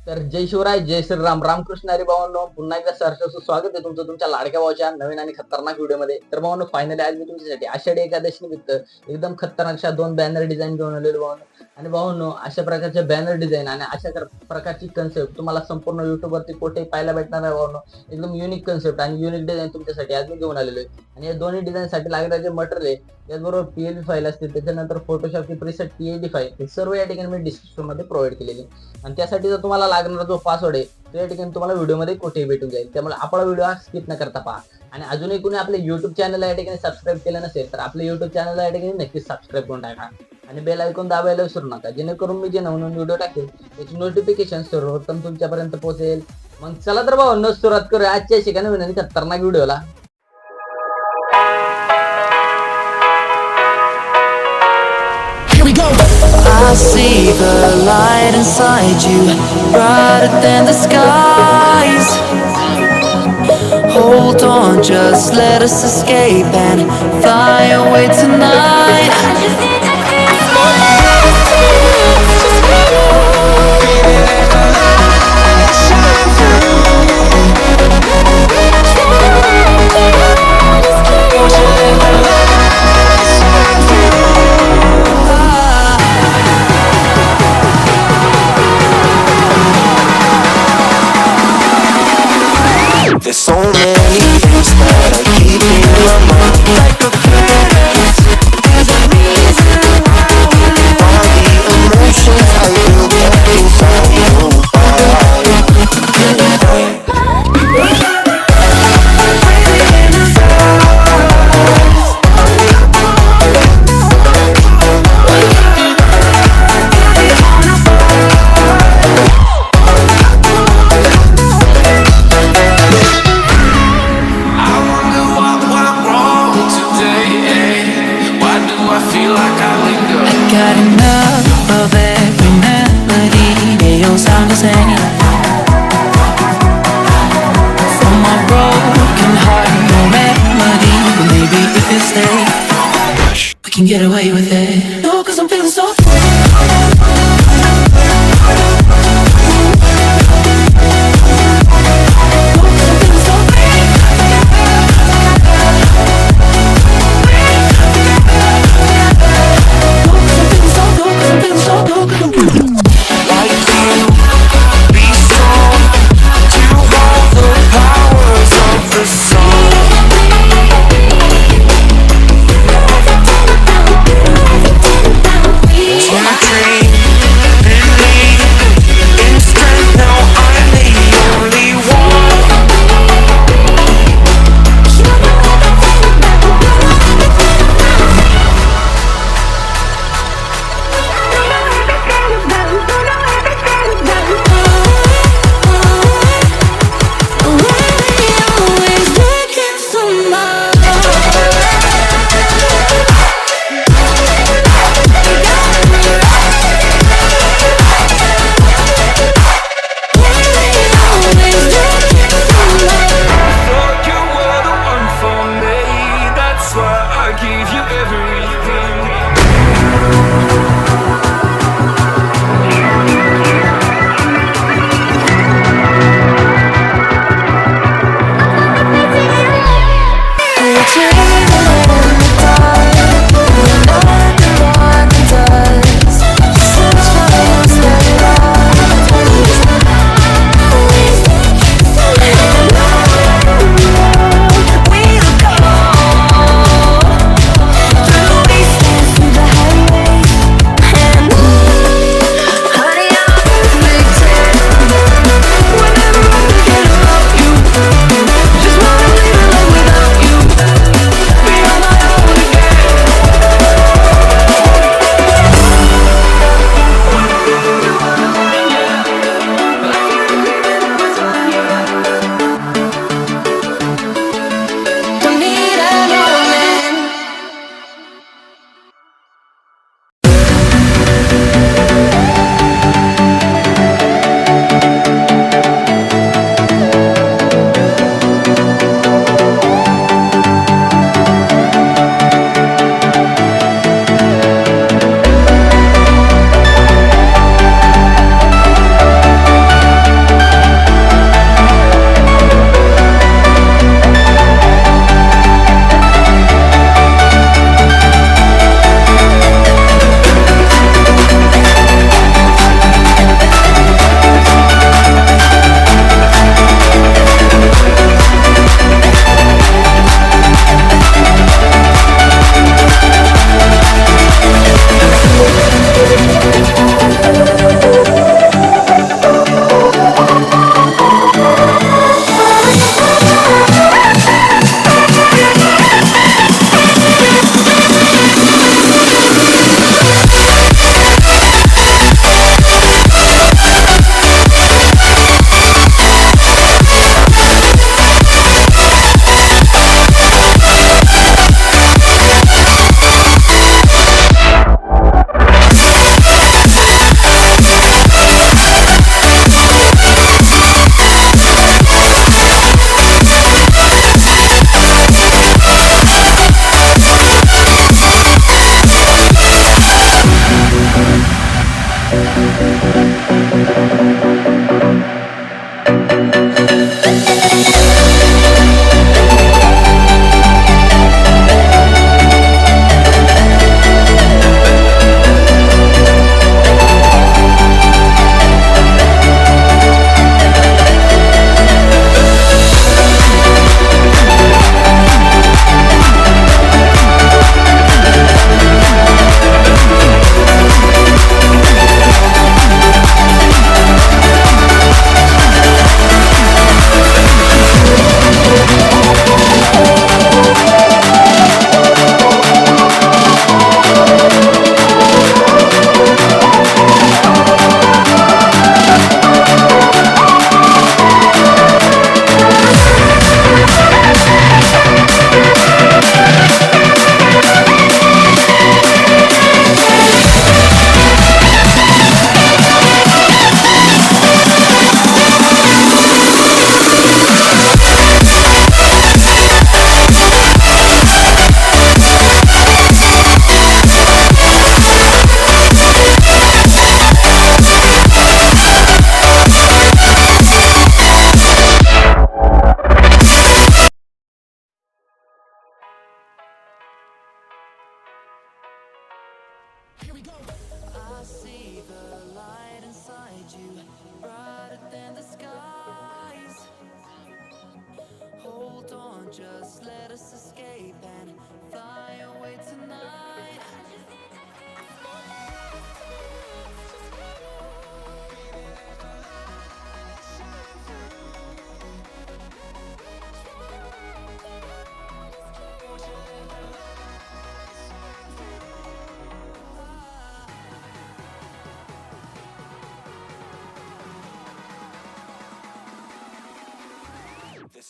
तर जय शिवराय, जय श्रीराम, रामकृष्ण हरी भावांनो, पुन्हा एकदा सहर्ष स्वागत आहे तुमचं तुमच्या लाडक्या भावाच्या नवीन आणि खतरनाक व्हिडिओमध्ये। तर भावांनो, फायनली आज मी तुमच्यासाठी आषाढी एकादशी निमित्त एकदम खतरनाक अशा 2 बॅनर डिझाईन घेऊन आलेलो भावांनो। आणि भावांनो, अशा प्रकारचे बॅनर डिझाईन आणि अशा प्रकारची कन्सेप्ट तुम्हाला संपूर्ण YouTube वरती कुठेही पाहायला भेटणार आहे भावांनो। एकदम युनिक कन्सेप्ट आणि युनिक डिझाईन तुमच्यासाठी आज मी घेऊन आलेलो आहे। आणि या दोन्ही डिझाईनसाठी लागणारे जे मटेरियल आहे त्याचबरोबर PLV फाईल असते, त्याच्यानंतर फोटोशॉपची प्रीसेट PAD फाईल, हे सर्व या ठिकाणी मी डिस्क्रिप्शन मध्ये प्रोव्हाइड केलेली आहे। आणि त्यासाठी जर तुम्हाला लागणारा जो पासवर्ड आहे तो या ठिकाणी तुम्हाला व्हिडिओमध्ये कुठेही भेटून जाईल। त्यामुळे आपला व्हिडिओ स्किप न करता पहा। आणि अजूनही कोणी आपले YouTube चॅनलला या ठिकाणी सबस्क्राईब केलं नसेल तर आपले YouTube चॅनलला या ठिकाणी नक्कीच सबस्क्राईब करून टाका आणि बेल आयकॉन दाबायला विसरू नका, जेणेकरून मी जे नवीन व्हिडिओ टाकेल त्याची नोटिफिकेशन सर्वप्रथम तुमच्यापर्यंत पोहोचेल। मग चला तर भावांनो, सुरुवात करूया आजच्या अशा नवीन आणि खतरनाक व्हिडिओला। I see the light inside you, brighter than the skies. Hold on, just let us escape and fly away tonight. There's so many things that I keep in my mind, like a curse. There's a reason why we live. All the emotions I feel kept inside your body. Got enough of every melody, they all sound the same. From my broken heart, no remedy, but maybe if you stay, we can get away with it. No, 'cause I'm feeling so free.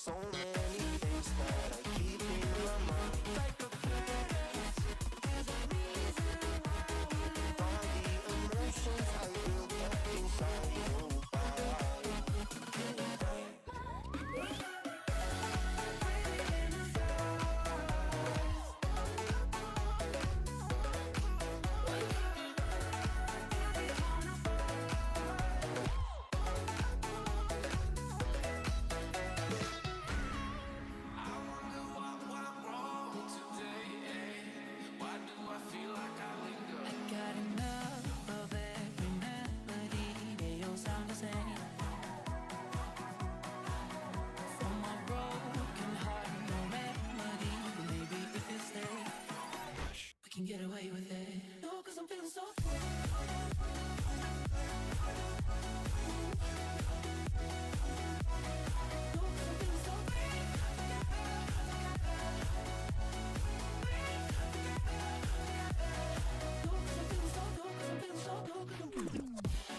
so many things that I keep in my mind. Like a feeling, there's a reason why we live. All the emotions I built up inside nobody. Got enough of every melody, they all sound the same. For my broken heart, no remedy. Maybe if you stay, we can get away with it. No, 'cause I'm feeling so free. No, 'cause I'm feeling so free. No, 'cause I'm feeling so, no, 'cause I'm feeling so, no, 'cause I'm feeling